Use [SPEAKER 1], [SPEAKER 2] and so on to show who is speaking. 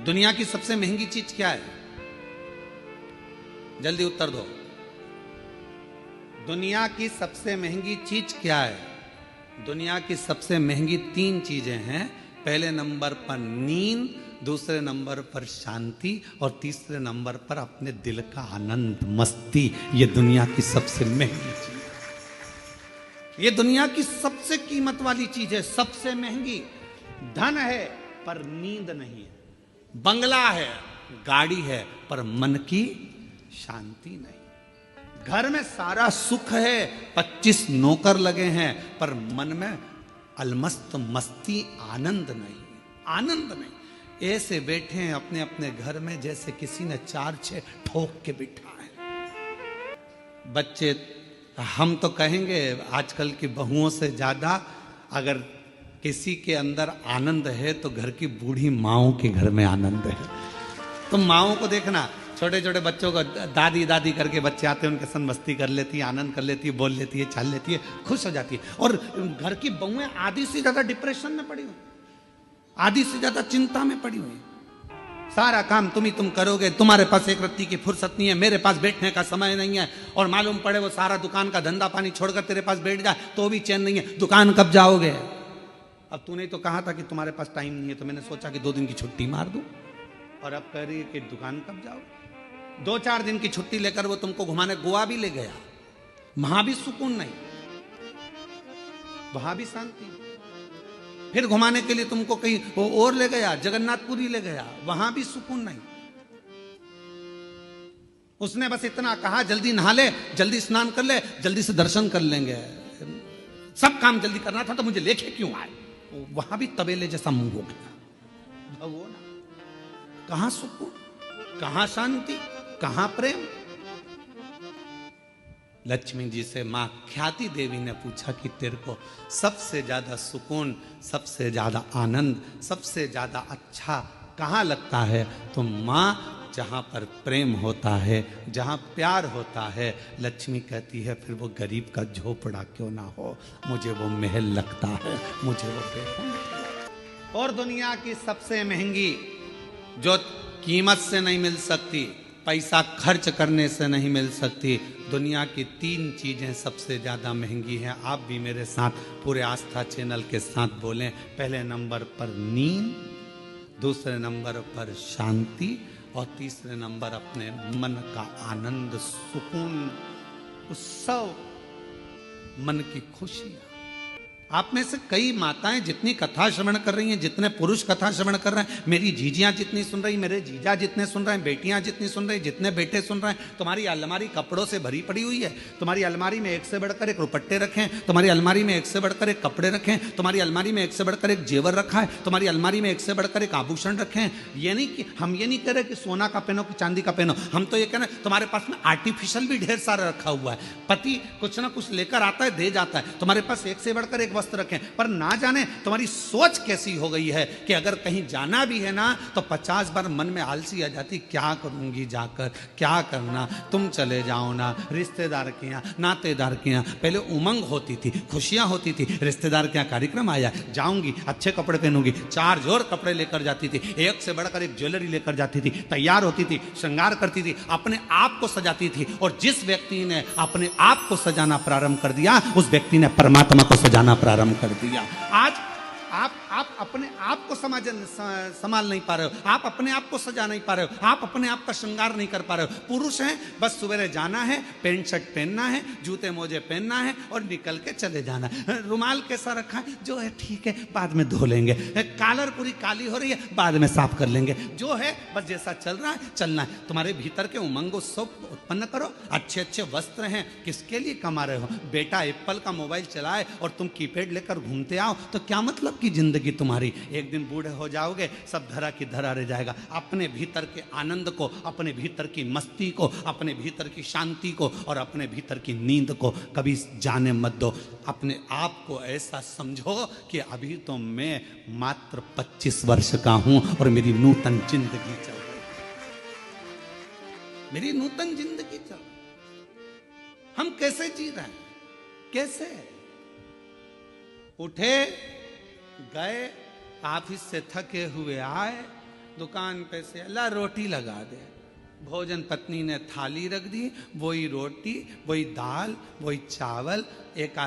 [SPEAKER 1] दुनिया की सबसे महंगी चीज क्या है? जल्दी उत्तर दो। दुनिया की सबसे महंगी चीज क्या है? दुनिया की सबसे महंगी 3 चीजें हैं। पहले नंबर पर नींद, दूसरे नंबर पर शांति और तीसरे नंबर पर अपने दिल का आनंद, मस्ती। ये दुनिया की सबसे महंगी चीज है। ये दुनिया की सबसे कीमत वाली चीज है, सबसे महंगी। धन है पर नींद नहीं है, बंगला है, गाड़ी है, पर मन की शांति नहीं। घर में सारा सुख है, 25 नौकर लगे हैं, पर मन में अलमस्त मस्ती, आनंद नहीं, आनंद नहीं। ऐसे बैठे हैं अपने अपने घर में जैसे किसी ने 4-6 ठोक के बिठा है। बच्चे, हम तो कहेंगे आजकल की बहुओं से ज्यादा अगर किसी के अंदर आनंद है तो घर की बूढ़ी माओं के घर में आनंद है। तुम माओं को देखना, छोटे छोटे बच्चों को दादी दादी करके बच्चे आते हैं, उनके संग मस्ती कर लेती है, आनंद कर लेती है, बोल लेती है, चाल लेती है, खुश हो जाती है। और घर की बहुएं आधी से ज्यादा डिप्रेशन में पड़ी हुई, आधी से ज्यादा चिंता में पड़ी हुई। सारा काम तुम करोगे, तुम्हारे पास एक रत्ती की फुर्सत नहीं है, मेरे पास बैठने का समय नहीं है। और मालूम पड़े वो सारा दुकान का धंधा पानी छोड़कर तेरे पास बैठ जाए तो भी चैन नहीं है। दुकान कब जाओगे? अब तूने तो कहा था कि तुम्हारे पास टाइम नहीं है, तो मैंने सोचा कि 2 दिन की छुट्टी मार दूं, और अब कह रही है कि दुकान कब जाओ। 2-4 दिन की छुट्टी लेकर वो तुमको घुमाने गोवा भी ले गया, वहां भी सुकून नहीं, वहां भी शांति। फिर घुमाने के लिए तुमको कहीं वो और ले गया, जगन्नाथपुरी ले गया, वहां भी सुकून नहीं। उसने बस इतना कहा जल्दी नहा ले, जल्दी स्नान कर ले, जल्दी से दर्शन कर लेंगे, सब काम जल्दी करना था, तो मुझे लेके क्यों आए? वहां भी तबेले जैसा मुंह हो गया। भगवान, कहां सुकून, कहां शांति, कहां प्रेम? लक्ष्मी जी से मां ख्याति देवी ने पूछा कि तेरे को सबसे ज्यादा सुकून, सबसे ज्यादा आनंद, सबसे ज्यादा अच्छा कहां लगता है? तो मां, जहां पर प्रेम होता है, जहां प्यार होता है, लक्ष्मी कहती है फिर वो गरीब का झोपड़ा क्यों ना हो, मुझे वो महल लगता है, मुझे वो बेहद। और दुनिया की सबसे महंगी, जो कीमत से नहीं मिल सकती, पैसा खर्च करने से नहीं मिल सकती, दुनिया की 3 चीजें सबसे ज्यादा महंगी हैं। आप भी मेरे साथ पूरे आस्था चैनल के साथ बोलें। पहले नंबर पर नींद, दूसरे नंबर पर शांति और तीसरे नंबर अपने मन का आनंद, सुकून, उत्सव, मन की खुशियां। आप में से कई माताएं जितनी कथा श्रवण कर रही हैं, जितने पुरुष कथा श्रवण कर रहे हैं, मेरी जीजियां जितनी सुन रही, मेरे जीजा जितने सुन रहे हैं, बेटियां जितनी सुन रही, जितने बेटे सुन रहे हैं, तुम्हारी अलमारी कपड़ों से भरी पड़ी हुई है। तुम्हारी अलमारी में एक से बढ़कर एक रुपट्टे रखें, तुम्हारी अलमारी में एक से बढ़कर एक कपड़े रखें, तुम्हारी अलमारी में एक से बढ़कर एक जेवर रखा है, तुम्हारी अलमारी में एक से बढ़कर एक आभूषण रखें। ये नहीं कि हम ये नहीं कह रहे कि सोना का पहनो कि चांदी का पहनो, हम तो ये कह रहे हैं तुम्हारे पास में आर्टिफिशियल भी ढेर सारा रखा हुआ है। पति कुछ ना कुछ लेकर आता है, दे जाता है, तुम्हारे पास एक से बढ़कर एक वस्त्र रखें। पर ना जाने तुम्हारी सोच कैसी हो गई है कि अगर कहीं जाना भी है ना तो 50 बार मन में आलसी आ जाती, क्या करूंगी जाकर, क्या करना, तुम चले जाओ ना, रिश्तेदार के यहाँ, नातेदार के यहाँ। पहले उमंग होती थी, खुशियां होती थी, रिश्तेदार के यहाँ कार्यक्रम आया, जाऊंगी, अच्छे कपड़े पहनूंगी, 4 जोर कपड़े लेकर जाती थी, एक से बढ़कर एक ज्वेलरी लेकर जाती थी, तैयार होती थी, श्रृंगार करती थी, अपने आप को सजाती थी। और जिस व्यक्ति ने अपने आप को सजाना प्रारंभ कर दिया, उस व्यक्ति ने परमात्मा को सजाना प्रारंभ कर दिया। आज आप अपने आप को संभाल नहीं पा रहे हो, आप अपने आप को सजा नहीं पा रहे हो, आप अपने आप का श्रृंगार नहीं कर पा रहे हो। पुरुष हैं, बस सवेरे जाना है, पैंट शर्ट पहनना है, जूते मोजे पहनना है और निकल के चले जाना है। रुमाल कैसा रखा है, जो है ठीक है, बाद में धो लेंगे। कॉलर पूरी काली हो रही है, बाद में साफ कर लेंगे। जो है बस जैसा चल रहा है चलना है। तुम्हारे भीतर के उमंग उत्सव उत्पन्न करो। अच्छे अच्छे वस्त्र हैं, किसके लिए कमा रहे हो? बेटा एप्पल का मोबाइल चलाए और तुम कीपैड लेकर घूमते आओ तो क्या मतलब की जिंदगी तुम्हारी? एक दिन बूढ़े हो जाओगे, सब धरा की धरा रह जाएगा। अपने भीतर के आनंद को, अपने भीतर की मस्ती को, अपने भीतर की शांति को और अपने भीतर की नींद को कभी जाने मत दो। अपने आप को ऐसा समझो कि अभी तो मैं मात्र 25 वर्ष का हूं और मेरी नूतन जिंदगी चल रही है, मेरी नूतन जिंदगी चल रही है। हम कैसे जी रहे हैं? कैसे? उठे, गए, ऑफिस से थके हुए आए, दुकान पे से अल्लाह रोटी लगा दे। भोजन पत्नी ने थाली रख दी, वही रोटी, वही दाल, वही चावल, एक